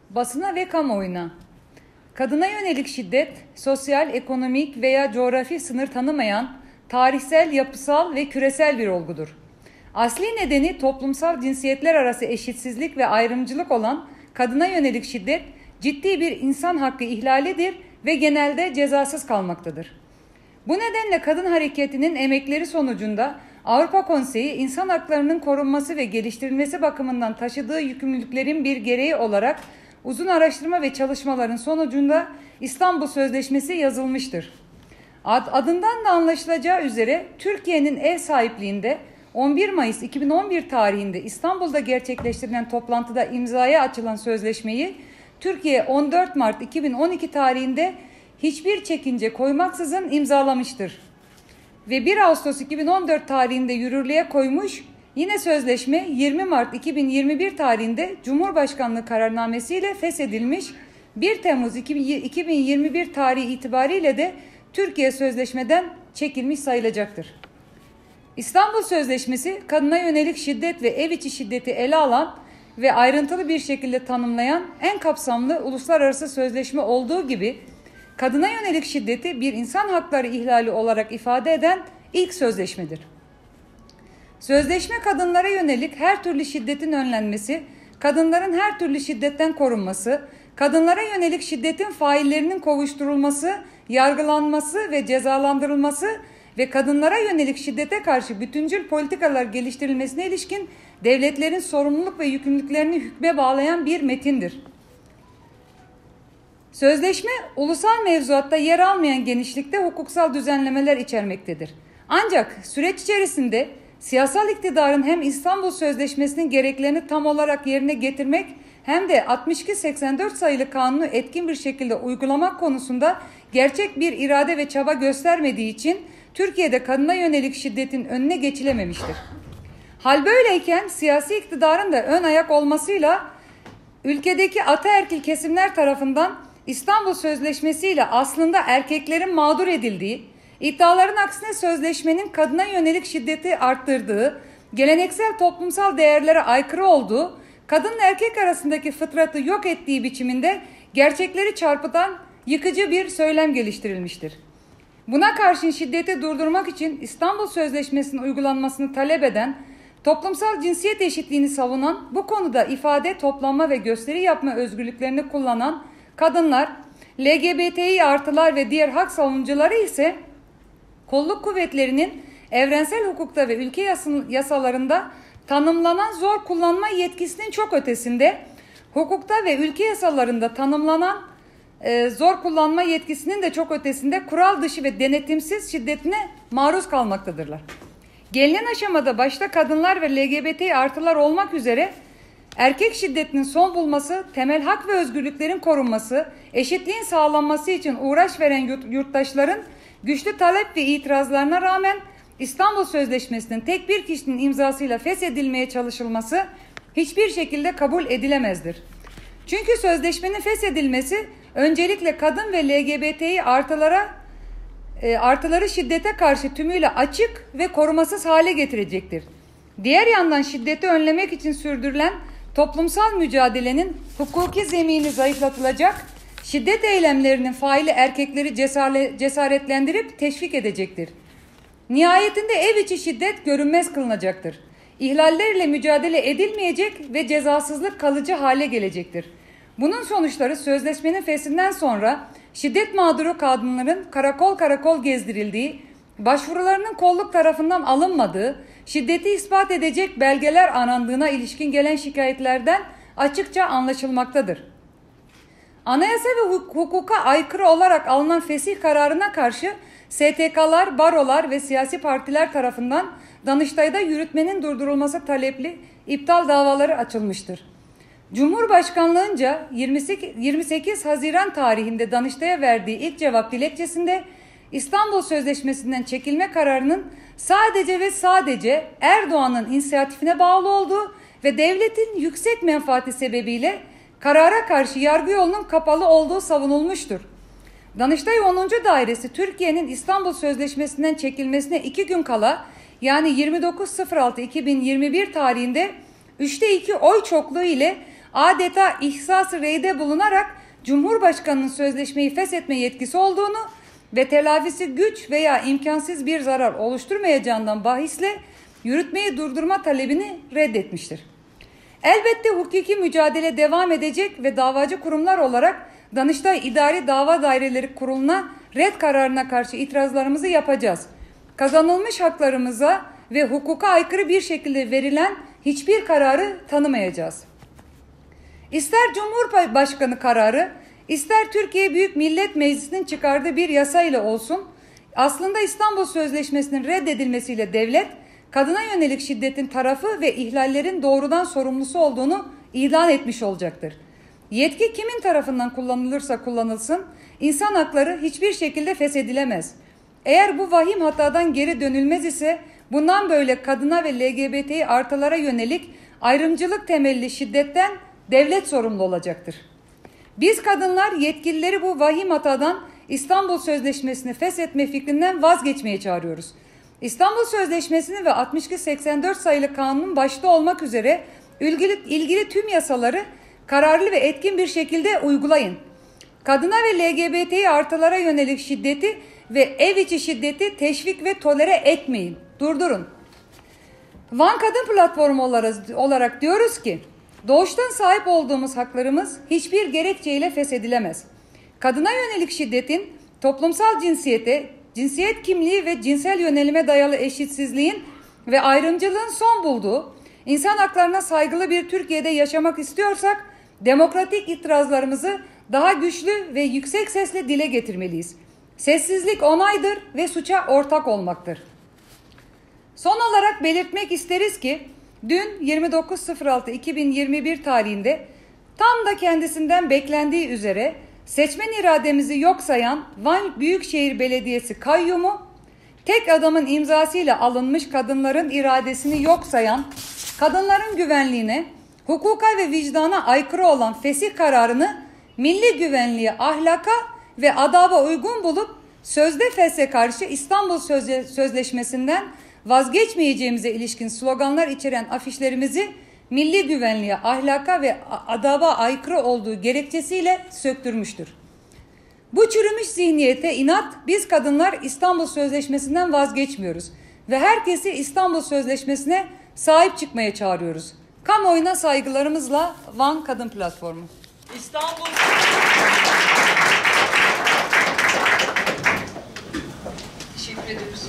Basına ve kamuoyuna. Kadına yönelik şiddet, sosyal, ekonomik veya coğrafi sınır tanımayan, tarihsel, yapısal ve küresel bir olgudur. Asli nedeni toplumsal cinsiyetler arası eşitsizlik ve ayrımcılık olan kadına yönelik şiddet, ciddi bir insan hakkı ihlalidir ve genelde cezasız kalmaktadır. Bu nedenle kadın hareketinin emekleri sonucunda Avrupa Konseyi insan haklarının korunması ve geliştirilmesi bakımından taşıdığı yükümlülüklerin bir gereği olarak uzun araştırma ve çalışmaların sonucunda İstanbul Sözleşmesi yazılmıştır. Adından da anlaşılacağı üzere Türkiye'nin ev sahipliğinde 11 Mayıs 2011 tarihinde İstanbul'da gerçekleştirilen toplantıda imzaya açılan sözleşmeyi Türkiye 14 Mart 2012 tarihinde hiçbir çekince koymaksızın imzalamıştır. Ve 1 Ağustos 2014 tarihinde yürürlüğe koymuş, yine sözleşme 20 Mart 2021 tarihinde Cumhurbaşkanlığı kararnamesiyle feshedilmiş, 1 Temmuz 2021 tarihi itibariyle de Türkiye sözleşmeden çekilmiş sayılacaktır. İstanbul Sözleşmesi, kadına yönelik şiddet ve ev içi şiddeti ele alan ve ayrıntılı bir şekilde tanımlayan en kapsamlı uluslararası sözleşme olduğu gibi, kadına yönelik şiddeti bir insan hakları ihlali olarak ifade eden ilk sözleşmedir. Sözleşme kadınlara yönelik her türlü şiddetin önlenmesi, kadınların her türlü şiddetten korunması, kadınlara yönelik şiddetin faillerinin kovuşturulması, yargılanması ve cezalandırılması ve kadınlara yönelik şiddete karşı bütüncül politikalar geliştirilmesine ilişkin devletlerin sorumluluk ve yükümlülüklerini hükme bağlayan bir metindir. Sözleşme, ulusal mevzuatta yer almayan genişlikte hukuksal düzenlemeler içermektedir. Ancak süreç içerisinde siyasal iktidarın hem İstanbul Sözleşmesi'nin gereklerini tam olarak yerine getirmek hem de 62-84 sayılı kanunu etkin bir şekilde uygulamak konusunda gerçek bir irade ve çaba göstermediği için Türkiye'de kadına yönelik şiddetin önüne geçilememiştir. Hal böyleyken siyasi iktidarın da ön ayak olmasıyla ülkedeki ataerkil kesimler tarafından İstanbul Sözleşmesi ile aslında erkeklerin mağdur edildiği, iddiaların aksine sözleşmenin kadına yönelik şiddeti arttırdığı, geleneksel toplumsal değerlere aykırı olduğu, kadınla erkek arasındaki fıtratı yok ettiği biçiminde gerçekleri çarpıtan yıkıcı bir söylem geliştirilmiştir. Buna karşın şiddeti durdurmak için İstanbul Sözleşmesi'nin uygulanmasını talep eden, toplumsal cinsiyet eşitliğini savunan, bu konuda ifade, toplanma ve gösteri yapma özgürlüklerini kullanan kadınlar, LGBTİ artılar ve diğer hak savunucuları ise kolluk kuvvetlerinin evrensel hukukta ve ülke yasalarında tanımlanan zor kullanma yetkisinin çok ötesinde, hukukta ve ülke yasalarında tanımlanan zor kullanma yetkisinin de çok ötesinde kural dışı ve denetimsiz şiddetine maruz kalmaktadırlar. Gelinen aşamada başta kadınlar ve LGBT artılar olmak üzere erkek şiddetinin son bulması, temel hak ve özgürlüklerin korunması, eşitliğin sağlanması için uğraş veren yurttaşların güçlü talep ve itirazlarına rağmen İstanbul Sözleşmesi'nin tek bir kişinin imzasıyla feshedilmeye çalışılması hiçbir şekilde kabul edilemezdir. Çünkü sözleşmenin feshedilmesi öncelikle kadın ve LGBTİ artıları şiddete karşı tümüyle açık ve korumasız hale getirecektir. Diğer yandan şiddeti önlemek için sürdürülen toplumsal mücadelenin hukuki zemini zayıflatılacak, şiddet eylemlerinin faili erkekleri cesaretlendirip teşvik edecektir. Nihayetinde ev içi şiddet görünmez kılınacaktır. İhlallerle mücadele edilmeyecek ve cezasızlık kalıcı hale gelecektir. Bunun sonuçları sözleşmenin feshinden sonra şiddet mağduru kadınların karakol karakol gezdirildiği, başvurularının kolluk tarafından alınmadığı, şiddeti ispat edecek belgeler arandığına ilişkin gelen şikayetlerden açıkça anlaşılmaktadır. Anayasa ve hukuka aykırı olarak alınan fesih kararına karşı STK'lar, barolar ve siyasi partiler tarafından Danıştay'da yürütmenin durdurulması talepli iptal davaları açılmıştır. Cumhurbaşkanlığınca 28 Haziran tarihinde Danıştay'a verdiği ilk cevap dilekçesinde İstanbul Sözleşmesi'nden çekilme kararının sadece ve sadece Erdoğan'ın inisiyatifine bağlı olduğu ve devletin yüksek menfaati sebebiyle karara karşı yargı yolunun kapalı olduğu savunulmuştur. Danıştay 10. Dairesi Türkiye'nin İstanbul Sözleşmesi'nden çekilmesine 2 gün kala, yani 29.06.2021 tarihinde 3'te 2 oy çokluğu ile adeta ihsas-ı reyde bulunarak Cumhurbaşkanı'nın sözleşmeyi feshetme yetkisi olduğunu ve telafisi güç veya imkansız bir zarar oluşturmayacağından bahisle yürütmeyi durdurma talebini reddetmiştir. Elbette hukuki mücadele devam edecek ve davacı kurumlar olarak Danıştay İdari Dava Daireleri Kurulu'na red kararına karşı itirazlarımızı yapacağız. Kazanılmış haklarımıza ve hukuka aykırı bir şekilde verilen hiçbir kararı tanımayacağız. İster Cumhurbaşkanı kararı, ister Türkiye Büyük Millet Meclisi'nin çıkardığı bir yasa ile olsun, aslında İstanbul Sözleşmesi'nin reddedilmesiyle devlet, kadına yönelik şiddetin tarafı ve ihlallerin doğrudan sorumlusu olduğunu ilan etmiş olacaktır. Yetki kimin tarafından kullanılırsa kullanılsın, insan hakları hiçbir şekilde feshedilemez. Eğer bu vahim hatadan geri dönülmez ise, bundan böyle kadına ve LGBT artılara yönelik ayrımcılık temelli şiddetten devlet sorumlu olacaktır. Biz kadınlar yetkilileri bu vahim hatadan İstanbul Sözleşmesi'ni feshetme fikrinden vazgeçmeye çağırıyoruz. İstanbul Sözleşmesi'ni ve 6284 sayılı kanunun başta olmak üzere ilgili tüm yasaları kararlı ve etkin bir şekilde uygulayın. Kadına ve LGBT artılara yönelik şiddeti ve ev içi şiddeti teşvik ve tolere etmeyin. Durdurun. Van Kadın Platformu olarak diyoruz ki, doğuştan sahip olduğumuz haklarımız hiçbir gerekçeyle feshedilemez. Kadına yönelik şiddetin toplumsal cinsiyete, cinsiyet kimliği ve cinsel yönelime dayalı eşitsizliğin ve ayrımcılığın son bulduğu, insan haklarına saygılı bir Türkiye'de yaşamak istiyorsak, demokratik itirazlarımızı daha güçlü ve yüksek sesle dile getirmeliyiz. Sessizlik onaydır ve suça ortak olmaktır. Son olarak belirtmek isteriz ki, dün 29.06.2021 tarihinde tam da kendisinden beklendiği üzere seçmen irademizi yok sayan Van Büyükşehir Belediyesi kayyumu, tek adamın imzasıyla alınmış kadınların iradesini yok sayan, kadınların güvenliğine, hukuka ve vicdana aykırı olan fesih kararını milli güvenliğe, ahlaka ve adaba uygun bulup sözde feshe karşı İstanbul Sözleşmesi'nden vazgeçmeyeceğimize ilişkin sloganlar içeren afişlerimizi milli güvenliğe, ahlaka ve adaba aykırı olduğu gerekçesiyle söktürmüştür. Bu çürümüş zihniyete inat, biz kadınlar İstanbul Sözleşmesi'nden vazgeçmiyoruz ve herkesi İstanbul Sözleşmesi'ne sahip çıkmaya çağırıyoruz. Kamuoyuna saygılarımızla, Van Kadın Platformu. İstanbul. Teşekkür ediyoruz.